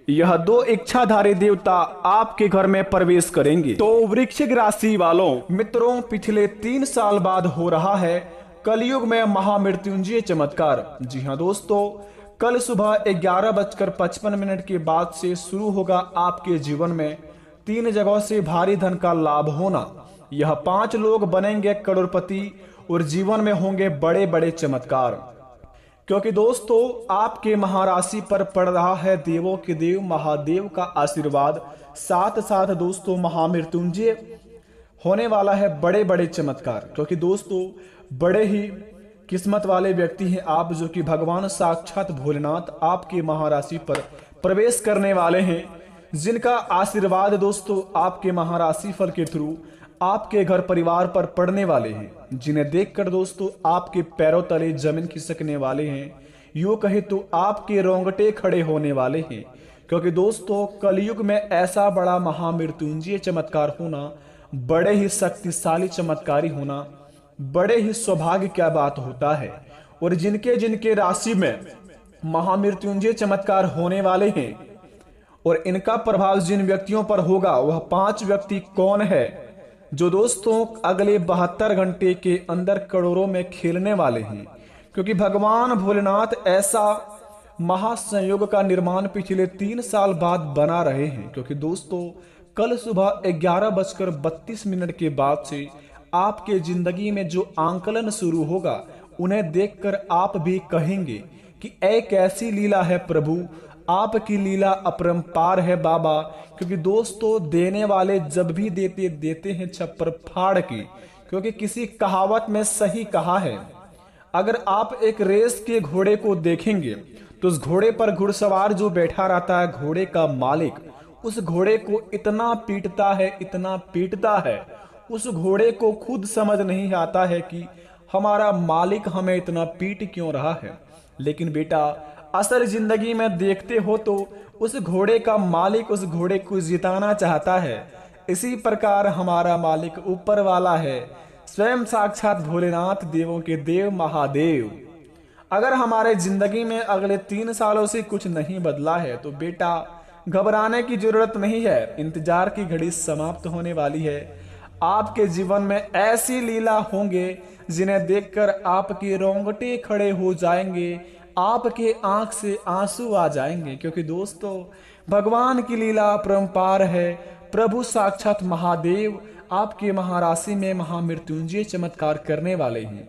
यह दो इच्छाधारी देवता आपके घर में प्रवेश करेंगे। तो वृश्चिक राशि वालों मित्रों, पिछले 3 साल बाद हो रहा है कलयुग में महामृत्युंजय चमत्कार। जी हाँ दोस्तों, कल सुबह 11:55 के बाद से शुरू होगा आपके जीवन में 3 जगहों से भारी धन का लाभ होना। यह 5 लोग बनेंगे करोड़पति और जीवन में होंगे बड़े बड़े चमत्कार। क्योंकि दोस्तों आपके महाराशि पर पड़ रहा है देवों के देव महादेव का आशीर्वाद, साथ साथ दोस्तों महामृत्युंजय होने वाला है बड़े बड़े चमत्कार। क्योंकि दोस्तों बड़े ही किस्मत वाले व्यक्ति हैं आप, जो कि भगवान साक्षात भोलेनाथ आपके महाराशि पर प्रवेश करने वाले हैं, जिनका आशीर्वाद दोस्तों आपके महाराशि फल के थ्रू आपके घर परिवार पर पड़ने वाले हैं, जिन्हें देखकर दोस्तों आपके पैरों तले जमीन खिसकने वाले हैं। यूं कहे तो आपके रोंगटे खड़े होने वाले हैं। क्योंकि दोस्तों कलयुग में ऐसा बड़ा महामृत्युंजय चमत्कार होना, बड़े ही शक्तिशाली चमत्कारी होना, बड़े ही सौभाग्य क्या बात होता है। और जिनके जिनके राशि में महामृत्युंजय चमत्कार होने वाले हैं और इनका प्रभाव जिन व्यक्तियों पर होगा, वह 5 व्यक्ति कौन है जो दोस्तों अगले 72 घंटे के अंदर करोड़ों में खेलने वाले हैं। क्योंकि भगवान भोलेनाथ ऐसा महासंयोग का निर्माण पिछले 3 साल बाद बना रहे हैं। क्योंकि दोस्तों कल सुबह 11:32 के बाद से आपके जिंदगी में जो आंकलन शुरू होगा, उन्हें देखकर आप भी कहेंगे कि ऐ कैसी लीला है प्रभु, आपकी लीला अपरंपार है बाबा। क्योंकि दोस्तों देने वाले जब भी देते हैं छप्पर फाड़ के। क्योंकि किसी कहावत में सही कहा है, अगर आप एक रेस के घोड़े को देखेंगे तो उस घोड़े पर घुड़सवार जो बैठा रहता है, घोड़े का मालिक, उस घोड़े को इतना पीटता है, उस घोड़े को खुद समझ नहीं आता है कि हमारा मालिक हमें इतना पीट क्यों रहा है। लेकिन बेटा असल जिंदगी में देखते हो तो उस घोड़े का मालिक उस घोड़े को जिताना चाहता है। इसी प्रकार हमारा मालिक ऊपर वाला है, स्वयं साक्षात भोलेनाथ देवों के देव महादेव। अगर हमारे जिंदगी में अगले 3 सालों से कुछ नहीं बदला है तो बेटा घबराने की जरूरत नहीं है, इंतजार की घड़ी समाप्त होने वाली है। आपके जीवन में ऐसी लीला होंगे जिन्हें देखकर आपके रोंगटे खड़े हो जाएंगे, आपके आंख से आंसू आ जाएंगे। क्योंकि दोस्तों भगवान की लीला अपरंपार है। प्रभु साक्षात महादेव आपके महाराशि में महामृत्युंजय चमत्कार करने वाले हैं।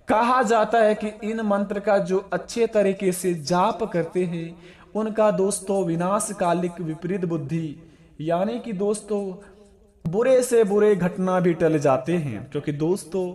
कहा जाता है कि इन मंत्र का जो अच्छे तरीके से जाप करते हैं, उनका दोस्तों विनाशकालिक विपरीत बुद्धि यानी कि दोस्तों बुरे से बुरे घटना भी टल जाते हैं। क्योंकि दोस्तों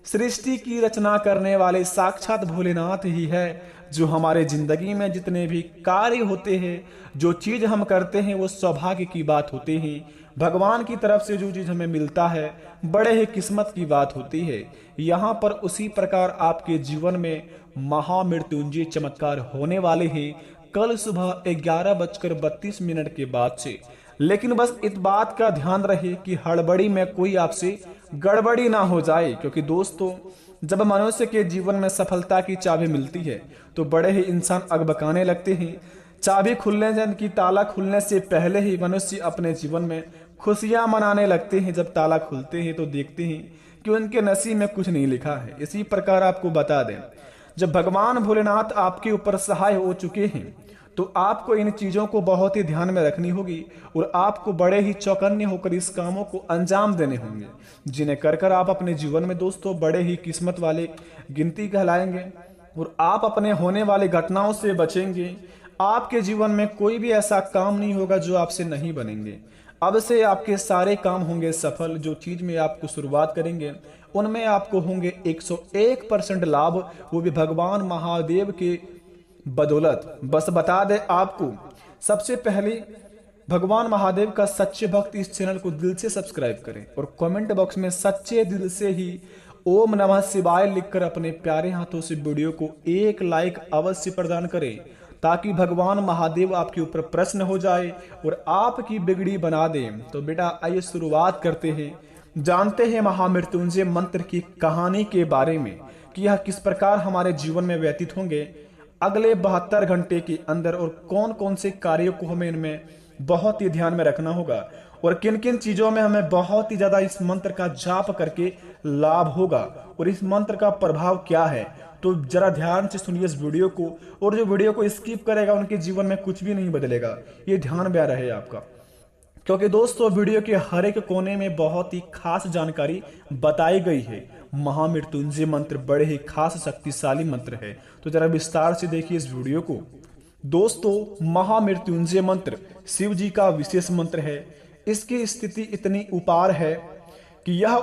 सृष्टि की रचना करने वाले साक्षात भोलेनाथ ही है, जो हमारे जिंदगी में जितने भी कार्य होते हैं, जो चीज हम करते हैं, वो सौभाग्य की बात होते हैं। भगवान की तरफ से जो चीज हमें मिलता है, बड़े ही किस्मत की बात होती है। यहाँ पर उसी प्रकार आपके जीवन में महामृत्युंजय चमत्कार होने वाले हैं कल सुबह 11:32 के बाद से। लेकिन बस इस बात का ध्यान रहे कि हड़बड़ी में कोई आपसे गड़बड़ी ना हो जाए। क्योंकि दोस्तों जब मनुष्य के जीवन में सफलता की चाबी मिलती है तो बड़े ही इंसान अगबकाने लगते हैं। चाबी खुलने की ताला खुलने से पहले ही मनुष्य अपने जीवन में खुशियां मनाने लगते हैं। जब ताला खुलते हैं तो देखते हैं कि उनके नसीब में कुछ नहीं लिखा है। इसी प्रकार आपको बता दें, जब भगवान भोलेनाथ आपके ऊपर सहाय हो चुके हैं तो आपको इन चीजों को बहुत ही ध्यान में रखनी होगी और आपको बड़े ही चौकन्ने होकर इस कामों को अंजाम देने होंगे, जिन्हें कर कर आप अपने जीवन में दोस्तों बड़े ही किस्मत वाले गिनती कहलाएंगे और आप अपने होने वाली घटनाओं से बचेंगे। आपके जीवन में कोई भी ऐसा काम नहीं होगा जो आपसे नहीं बनेंगे। अब से आपके सारे काम होंगे सफल। जो चीज में आपको शुरुआत करेंगे उनमें आपको होंगे 101% लाभ, वो भी भगवान महादेव के बदौलत। बस बता दे आपको, सबसे पहले भगवान महादेव का सच्चे भक्त इस चैनल को दिल से सब्सक्राइब करें और कमेंट बॉक्स में सच्चे दिल से ही ओम नमः शिवाय लिखकर अपने प्यारे हाथों से वीडियो को एक लाइक अवश्य प्रदान करें, ताकि भगवान महादेव आपके ऊपर प्रसन्न हो जाए और आपकी बिगड़ी बना दें। तो बेटा आइए शुरुआत करते हैं, जानते हैं महामृत्युंजय मंत्र की कहानी के बारे में कि यह किस प्रकार हमारे जीवन में व्यतीत होंगे। अगले 72 घंटे के अंदर और कौन कौन से कार्यों को हमें इनमें बहुत ही ध्यान में रखना होगा और किन किन चीजों में हमें बहुत ही ज्यादा इस मंत्र का जाप करके लाभ होगा और इस मंत्र का प्रभाव क्या है। तो जरा ध्यान से सुनिए इस वीडियो को, और जो वीडियो को स्किप करेगा उनके जीवन में कुछ भी नहीं बदलेगा, ये ध्यान में रहे आपका। क्योंकि दोस्तों वीडियो के हर एक कोने में बहुत ही खास जानकारी बताई गई है। महामृत्युंजय मंत्र बड़े ही खास शक्तिशाली मंत्र है, तो जरा विस्तार से देखिए इस वीडियो को। दोस्तों महामृत्युंजय मंत्र शिव जी का विशेष मंत्र है। इसकी स्थिति इतनी उपार है कि यह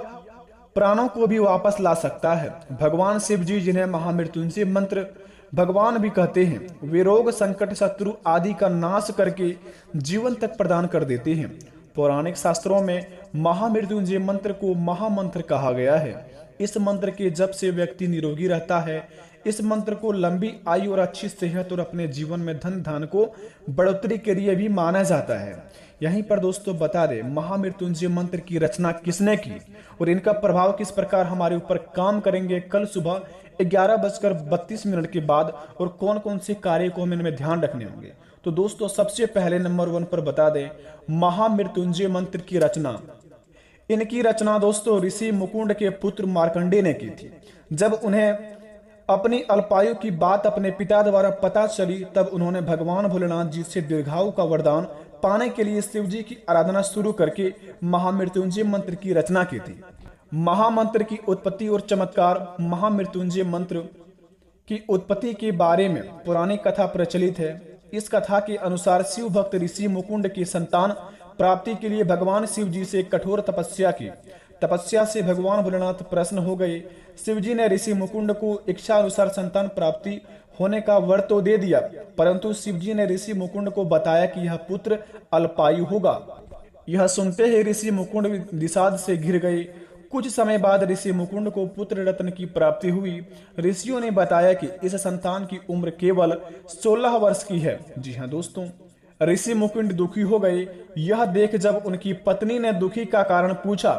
प्राणों को भी वापस ला सकता है। भगवान शिव जी, जिन्हें महामृत्युंजय मंत्र भगवान भी कहते हैं, वे रोग संकट शत्रु आदि का नाश करके जीवन तक प्रदान कर देते हैं। पौराणिक शास्त्रों में महामृत्युंजय मंत्र को महामंत्र कहा गया है। इस मंत्र के जप से व्यक्ति निरोगी रहता है। इस मंत्र को लंबी आयु और अच्छी सेहत और अपने जीवन में धन धान को बढ़ोतरी के लिए भी माना जाता है। यहीं पर दोस्तों बता दें, महामृत्युंजय मंत्र की रचना किसने की और इनका प्रभाव किस प्रकार हमारे ऊपर काम करेंगे कल सुबह 11:32 के बाद, और कौन कौन से कार्य को हमें इनमें ध्यान रखने होंगे। तो दोस्तों सबसे पहले नंबर 1 पर बता दें, महामृत्युंजय मंत्र की रचना। इनकी रचना दोस्तों ऋषि मुकुंड के पुत्र मार्कंडेय ने की थी। जब उन्हें अपनी अल्पायु की बात अपने पिता द्वारा पता चली, तब उन्होंने भगवान भोलेनाथ जी से दीर्घायु का वरदान पाने के लिए शिव जी की आराधना शुरू करके महामृत्युंजय मंत्र की रचना की थी। महामंत्र की उत्पत्ति और चमत्कार। महामृत्युंजय मंत्र की उत्पत्ति के बारे में पुरानी कथा प्रचलित है। इस कथा के अनुसार शिव भक्त ऋषि मुकुंड की संतान प्राप्ति के लिए भगवान शिव जी से कठोर तपस्या की। तपस्या से भगवान भोलेनाथ प्रसन्न हो गए। शिव जी ने ऋषि मुकुंद को इच्छा अनुसार संतान प्राप्ति होने का वर तो दे दिया, परंतु शिव जी ने ऋषि मुकुंद को बताया कि यह पुत्र अल्पायु होगा। यह सुनते ही ऋषि मुकुंद विषाद से घिर गए। कुछ समय बाद ऋषि मुकुंद को पुत्र रत्न की प्राप्ति हुई। ऋषियों ने बताया कि इस संतान की उम्र केवल 16 वर्ष की है। जी हाँ दोस्तों, ऋषि मुकुंद दुखी हो गए। यह देख जब उनकी पत्नी ने दुखी का कारण पूछा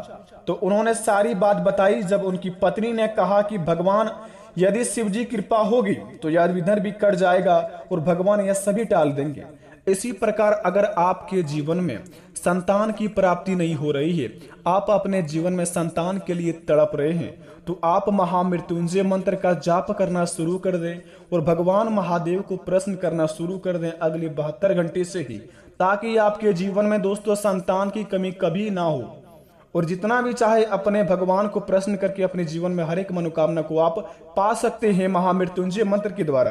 तो उन्होंने सारी बात बताई। जब उनकी पत्नी ने कहा कि भगवान, यदि शिव जी कृपा होगी तो यह विघ्न भी कट जाएगा और भगवान यह सभी टाल देंगे। इसी प्रकार अगर आपके जीवन में संतान की प्राप्ति नहीं हो रही है, आप अपने जीवन में संतान के लिए तड़प रहे हैं, तो आप महामृत्युंजय मंत्र का जाप करना शुरू कर दें और भगवान महादेव को प्रश्न करना शुरू कर दें अगले 72 घंटे से ही, ताकि आपके जीवन में दोस्तों संतान की कमी कभी ना हो। और जितना भी चाहे अपने भगवान को प्रश्न करके अपने जीवन में हर एक मनोकामना को आप पा सकते हैं महामृत्युंजय मंत्र के द्वारा।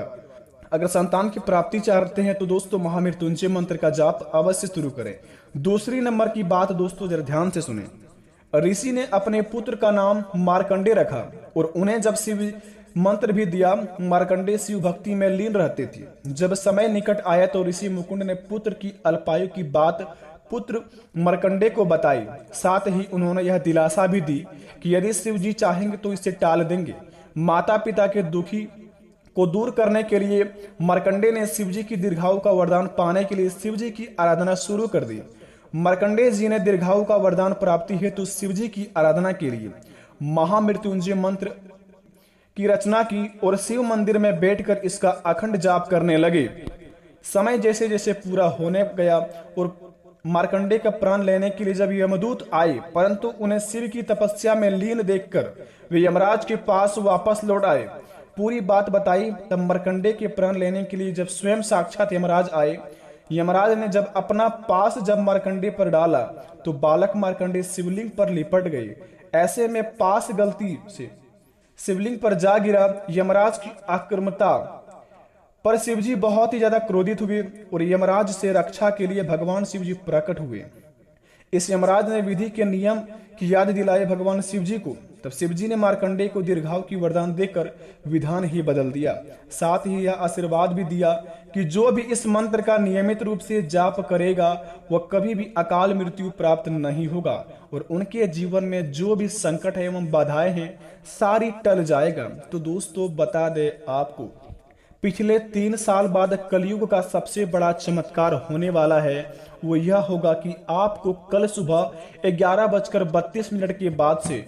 अगर संतान की प्राप्ति चाहते हैं तो दोस्तों महामृत्युंजय मंत्र का जाप अवश्य शुरू करें। दूसरी नंबर की बात दोस्तों जरा ध्यान से सुने। ऋषि ने अपने पुत्र का नाम मार्कंडेय रखा और उन्हें जब शिव मंत्र भी दिया। मार्कंडेय शिव भक्ति में लीन रहते थे। जब समय निकट आया तो ऋषि मुकुंद ने पुत्र की अल्पायु की बात पुत्र मार्कंडेय को बताई। साथ ही उन्होंने यह दिलासा भी दी कि यदि शिव जी चाहेंगे तो इसे टाल देंगे। माता पिता के दुखी को दूर करने के लिए मार्कंडेय ने शिव जी की दीर्घायु का वरदान पाने के लिए शिव जी की आराधना शुरू कर दी। मार्कंडेय जी ने दीर्घायु का वरदान प्राप्ति हेतु शिव जी की आराधना के लिए महामृत्युंजय मंत्र की रचना की और शिव मंदिर में बैठकर इसका अखंड जाप करने लगे। समय जैसे जैसे पूरा होने गया और मार्कंडेय का प्राण लेने के लिए जब यमदूत आए, परंतु उन्हें शिव की तपस्या में लीन देखकर वे यमराज के पास वापस लौट आए। पूरी बात बताई। तब मार्कंडेय के प्राण लेने के लिए जब स्वयं साक्षात यमराज आए, यमराज ने जब अपना पास जब मार्कंडेय पर डाला तो बालक मार्कंडेय शिवलिंग पर लिपट गए। ऐसे में पास गलती से शिवलिंग पर जा गिरा। यमराज की आक्रामकता पर शिवजी बहुत ही ज्यादा क्रोधित हुए और यमराज से रक्षा के लिए भगवान शिवजी प्रकट हुए। इस यमराज ने विधि के नियम की याद दिलाई भगवान शिवजी को। तब शिवजी ने मार्कंडेय को दीर्घायु की वरदान देकर विधान ही बदल दिया। साथ ही यह आशीर्वाद भी दिया कि जो भी इस मंत्र का नियमित रूप से जाप करेगा वह कभी भी अकाल मृत्यु प्राप्त नहीं होगा और उनके जीवन में जो भी संकट है एवं बाधाएं हैं सारी टल जाएगा। तो दोस्तों बता दे आपको, पिछले 3 साल बाद कलयुग का सबसे बड़ा चमत्कार होने वाला है। वो यह होगा कि आपको कल सुबह 11:32 के बाद से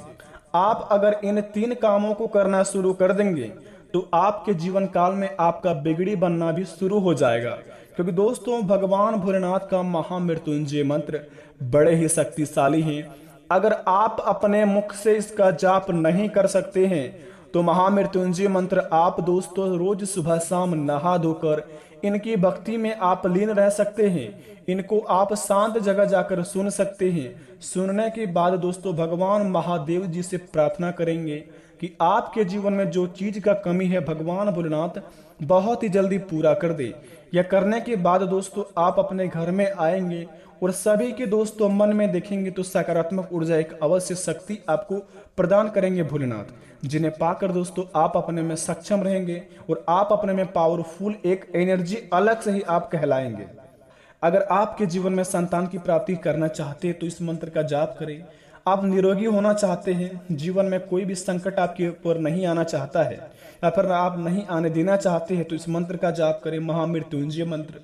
आप अगर इन 3 कामों को करना शुरू कर देंगे तो आपके जीवन काल में आपका बिगड़ी बनना भी शुरू हो जाएगा। क्योंकि दोस्तों भगवान भोलेनाथ का महामृत्युंजय मंत्र बड़े ही शक्तिशाली हैं। अगर आप अपने मुख से इसका जाप नहीं कर सकते हैं तो महामृत्युंजय मंत्र आप दोस्तों रोज सुबह शाम नहा धोकर इनकी भक्ति में आप लीन रह सकते हैं। इनको आप शांत जगह जाकर सुन सकते हैं। सुनने के बाद दोस्तों भगवान महादेव जी से प्रार्थना करेंगे कि आपके जीवन में जो चीज का कमी है भगवान भोलेनाथ बहुत ही जल्दी पूरा कर दे। यह करने के बाद दोस्तों आप अपने घर में आएंगे और सभी के दोस्तों मन में देखेंगे तो सकारात्मक ऊर्जा एक अवश्य शक्ति आपको प्रदान करेंगे भोलेनाथ, जिन्हें पाकर दोस्तों आप अपने में सक्षम रहेंगे और आप अपने में पावरफुल एक एनर्जी अलग से ही आप कहलाएंगे। अगर आपके जीवन में संतान की प्राप्ति करना चाहते हैं तो इस मंत्र का जाप करें। आप निरोगी होना चाहते हैं, जीवन में कोई भी संकट आपके ऊपर नहीं आना चाहता है या फिर आप नहीं आने देना चाहते हैं तो इस मंत्र का जाप करें, महामृत्युंजय मंत्र।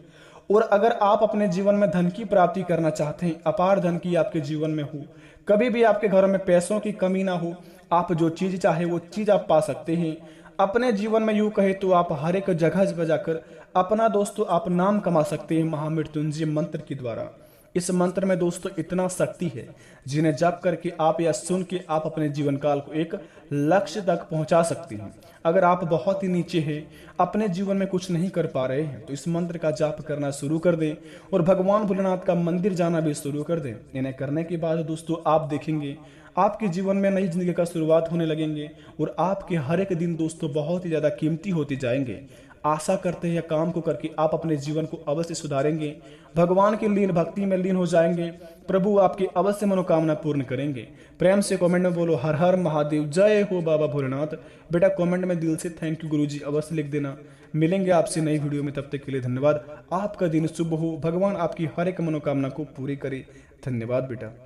और अगर आप अपने जीवन में धन की प्राप्ति करना चाहते हैं, अपार धन की आपके जीवन में हो, कभी भी आपके घर में पैसों की कमी ना हो, आप जो चीज चाहे वो चीज आप पा सकते हैं अपने जीवन में। यूं कहे तो आप हर एक जगह जाकर अपना दोस्तों आप नाम कमा सकते हैं महामृत्युंजय मंत्र के द्वारा। इस मंत्र में दोस्तों इतना शक्ति है जिन्हें जप करके आप या सुन के आप अपने जीवन काल को एक लक्ष्य तक पहुंचा सकते हैं। अगर आप बहुत ही नीचे हैं, अपने जीवन में कुछ नहीं कर पा रहे हैं तो इस मंत्र का जाप करना शुरू कर दें और भगवान भोलेनाथ का मंदिर जाना भी शुरू कर दें। इन्हें करने के बाद दोस्तों आप देखेंगे आपके जीवन में नई जिंदगी का शुरुआत होने लगेंगे और आपके हर एक दिन दोस्तों बहुत ही ज्यादा कीमती होते जाएंगे। आशा करते हैं काम को करके आप अपने जीवन को अवश्य सुधारेंगे, भगवान की लीन भक्ति में लीन हो जाएंगे, प्रभु आपकी अवश्य मनोकामना पूर्ण करेंगे। प्रेम से कमेंट में बोलो हर हर महादेव, जय हो बाबा भोलेनाथ। बेटा कमेंट में दिल से थैंक यू गुरुजी अवश्य लिख देना। मिलेंगे आपसे नई वीडियो में, तब तक के लिए धन्यवाद। आपका दिन शुभ हो, भगवान आपकी हर एक मनोकामना को पूरी करे। धन्यवाद बेटा।